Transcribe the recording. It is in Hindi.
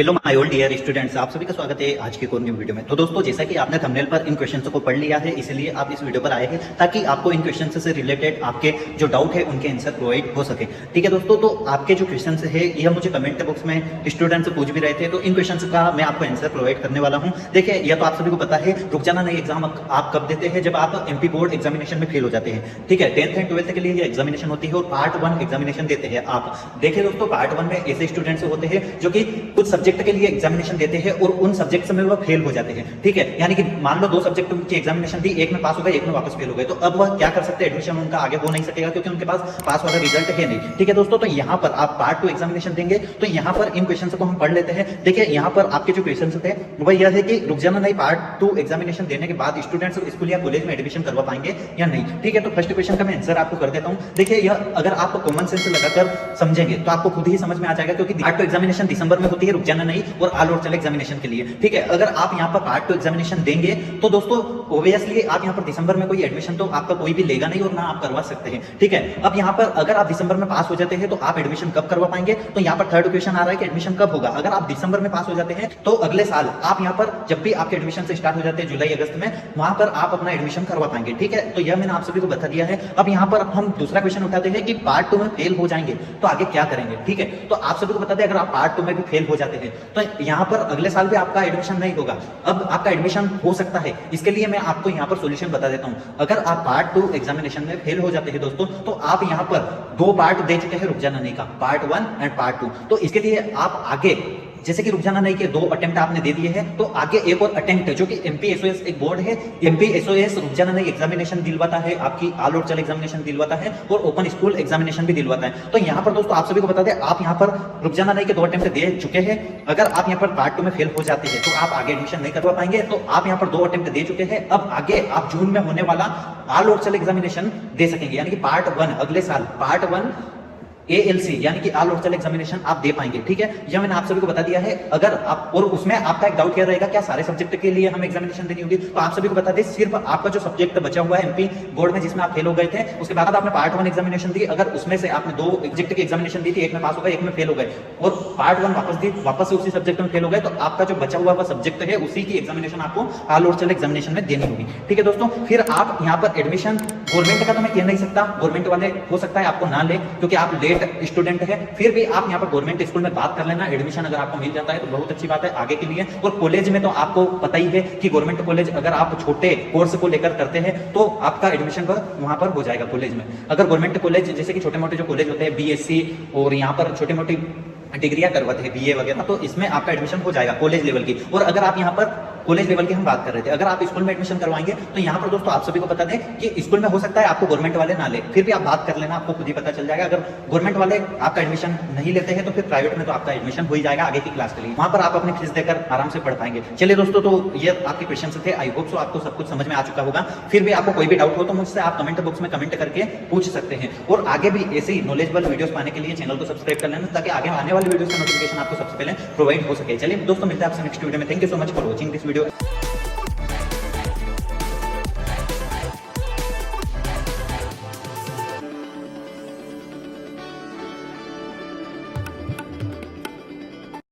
Hello my old dear students, आप सभी का स्वागत है आज के कोर न्यू वीडियो में। तो दोस्तों, जैसा कि आपने थंबनेल पर इन क्वेश्चंस को पढ़ लिया है, इसलिए आप इस वीडियो पर आए हैं ताकि आपको इन क्वेश्चंस से रिलेटेड आपके जो डाउट है उनके आंसर प्रोवाइड हो सके। ठीक है दोस्तों, तो आपके जो क्वेश्चंस है यह मुझे कमेंट बॉक्स में स्टूडेंट्स पूछ भी रहे थे, तो इन क्वेश्चंस का मैं आपको आंसर प्रोवाइड करने वाला हूँ। देखिए, यह तो आप सभी को पता है, रुक जाना नहीं एग्जाम आप कब देते हैं, जब आप एमपी बोर्ड एग्जामिनेशन में फेल हो जाते हैं। ठीक है, 10th एंड 12th के लिए ये एग्जामिनेशन होती है और पार्ट 1 एग्जामिनेशन देते हैं आप। देखिए दोस्तों, पार्ट 1 में ऐसे स्टूडेंट्स होते हैं जो कि कुछ सब्जेक्ट के लिए एग्जामिनेशन देते हैं और उन सब्जेक्ट्स में वह फेल हो जाते हैं। ठीक है, यानी कि मान लो 2 सब्जेक्ट की एग्जामिनेशन दी, एक में पास हो गए, एक में वापस फेल हो गए, तो अब वह क्या कर सकते हैं, एडमिशन उनका आगे हो नहीं सकेगा क्योंकि उनके पास पास वाला रिजल्ट है नहीं। ठीक है दोस्तों, तो यहाँ पर आप पार्ट 2 एग्जामिनेशन देंगे तो यहाँ पर इन क्वेश्चन को हम पढ़ लेते हैं। देखिए, यहाँ पर आपके जो क्वेश्चन थे वह यह है कि रुक जाना नहीं पार्ट 2 एग्जामिनेशन देने के बाद स्टूडेंट्स स्कूल या कॉलेज में एडमिशन करवा पाएंगे या नहीं। ठीक है, तो फर्स्ट क्वेश्चन का मैं आंसर आपको कर देता हूँ। देखिए, यह अगर आप कॉमन सेंस लगाकर समझेंगे तो आपको खुद ही समझ में आ जाएगा, क्योंकि पार्ट 2 एग्जामिनेशन दिसंबर में होती है, रुक जाना नहीं और ऑल ओवर चल एग्जामिनेशन के लिए। ठीक है, अगर आप यहाँ पर पार्ट 2 एग्जामिनेशन देंगे तो दोस्तों ऑब्वियसली आप यहाँ पर दिसंबर में कोई एडमिशन तो आपका कोई भी लेगा नहीं और ना आप करवा सकते हैं। ठीक है, अब यहाँ पर अगर आप दिसंबर में पास हो जाते हैं तो आप एडमिशन कब करवा पाएंगे, तो यहाँ पर थर्ड क्वेश्चन आ रहा है कि एडमिशन कब होगा। अगर आप दिसंबर में पास हो जाते हैं तो अगले साल आप यहाँ पर जब भी आपके एडमिशन से स्टार्ट हो जाते हैं जुलाई अगस्त में, वहां पर आप अपना एडमिशन करवा पाएंगे। ठीक है, तो यह मैंने आप सभी को बता दिया है। अब यहाँ पर हम दूसरा क्वेश्चन उठाते हैं कि पार्ट 2 में फेल हो जाएंगे तो आगे क्या करेंगे। ठीक है, तो आप सभी को बता दें, अगर आप पार्ट 2 में भी फेल हो जाते हैं तो यहाँ पर अगले साल भी आपका एडमिशन नहीं होगा। अब आपका एडमिशन हो सकता है, इसके लिए मैं आपको यहाँ पर सॉल्यूशन बता देता हूँ। अगर आप पार्ट 2 एग्जामिनेशन में फेल हो जाते हैं दोस्तों, तो आप यहाँ पर 2 पार्ट दे चुके हैं रुक जाना नहीं का, पार्ट 1 एंड पार्ट 2। तो इसके लिए आप आगे जैसे कि रुक जाना नहीं के 2 अटेम्प्ट आपने दे दिए हैं, तो आगे एक और अटेम्प्ट है जो कि एमपी एसओएस एक बोर्ड है, एमपी एसओएस रुक जाना नहीं एग्जामिनेशन दिलवाता है, आपकी ऑल ओवर चल एग्जामिनेशन दिलवाता है और ओपन स्कूल एग्जामिनेशन भी दिलवाता है। तो यहाँ पर दोस्तों आप सभी को बता दें, आप यहाँ पर रुक जाना नहीं के 2 अटेम्प्ट दे चुके हैं। अगर आप यहाँ पर पार्ट 2 में फेल हो जाते हैं तो आप आगे एडमिशन नहीं करवा पाएंगे। तो आप यहाँ पर 2 अटेम्प्ट दे चुके हैं, अब आगे आप जून में होने वाला ऑल ओवर चल एग्जामिनेशन दे सकेंगे, यानी कि पार्ट 1 अगले साल पार्ट 1 ALC यानी कि ऑल ओवर चल एग्जामिनेशन आप दे पाएंगे। ठीक है, यह मैंने आप सभी को बता दिया है। अगर आप और उसमें आपका एक डाउट क्या रहेगा, क्या सारे सब्जेक्ट के लिए हम एग्जामिनेशन देनी होगी, तो आप सभी को बता दें, सिर्फ आपका जो सब्जेक्ट बचा हुआ है एमपी बोर्ड में जिसमें आप फेल हो गए थे, उसके बाद आपने पार्ट 1 एग्जामिनेशन दी, अगर उसमें से आपने 2 सब्जेक्ट की एग्जामिनेशन दी थी, एक में पास हो गए, एक में फेल हो गए और पार्ट 1 वापस दी, वापस से उसी सब्जेक्ट में फेल हो गए, तो आपका जो बचा हुआ सब्जेक्ट है उसी की एग्जामिनेशन आपको ऑल ओवर चल एग्जामिनेशन में देनी होगी। ठीक है दोस्तों, फिर आप यहाँ पर एडमिशन गवर्नमेंट का तो मैं कह नहीं सकता, गवर्नमेंट वाले हो सकता है आपको ना ले क्योंकि आप लेट स्टूडेंट है, फिर भी आप यहाँ पर गवर्नमेंट स्कूल में बात कर लेना, एडमिशन अगर आपको मिल जाता है तो बहुत अच्छी बात है आगे के लिए। और कॉलेज में तो आपको पता ही है कि गवर्नमेंट कॉलेज अगर आप छोटे कोर्स को लेकर करते हैं तो आपका एडमिशन वहां पर हो जाएगा कॉलेज में। अगर गवर्नमेंट कॉलेज जैसे कि छोटे मोटे जो कॉलेज होते हैं BSc और यहाँ पर छोटी मोटी डिग्रियां करवाते हैं BA वगैरह, तो इसमें आपका एडमिशन हो जाएगा कॉलेज लेवल की। और अगर आप यहाँ पर कॉलेज लेवल की हम बात कर रहे थे, अगर आप स्कूल में एडमिशन करवाएंगे तो यहाँ पर दोस्तों आप सभी को बता दें कि स्कूल में हो सकता है आपको गवर्नमेंट वाले ना ले, फिर भी आप बात कर लेना, आपको खुद ही पता चल जाएगा। अगर गवर्नमेंट वाले आपका एडमिशन नहीं लेते हैं तो फिर प्राइवेट में तो आपका एडमिशन हो ही जाएगा आगे की क्लास के लिए, वहां पर आप अपनी फीस देकर आराम से पढ़ पाएंगे। चलिए दोस्तों, तो ये आपके क्वेश्चन थे, आई होप सो आपको सब कुछ समझ में आ चुका होगा। फिर भी आपको कोई भी डाउट हो तो मुझसे आप कमेंट बॉक्स में कमेंट करके पूछ सकते हैं, और आगे भी ऐसे ही नॉलेजेबल वीडियोस पाने के लिए चैनल को सब्सक्राइब कर लेना ताकि आगे आने वाले वीडियोस का नोटिफिकेशन आपको सबसे पहले प्रोवाइड हो सके। चलिए दोस्तों, मिलते हैं आपसे नेक्स्ट वीडियो में। Thank you so much for watching this video.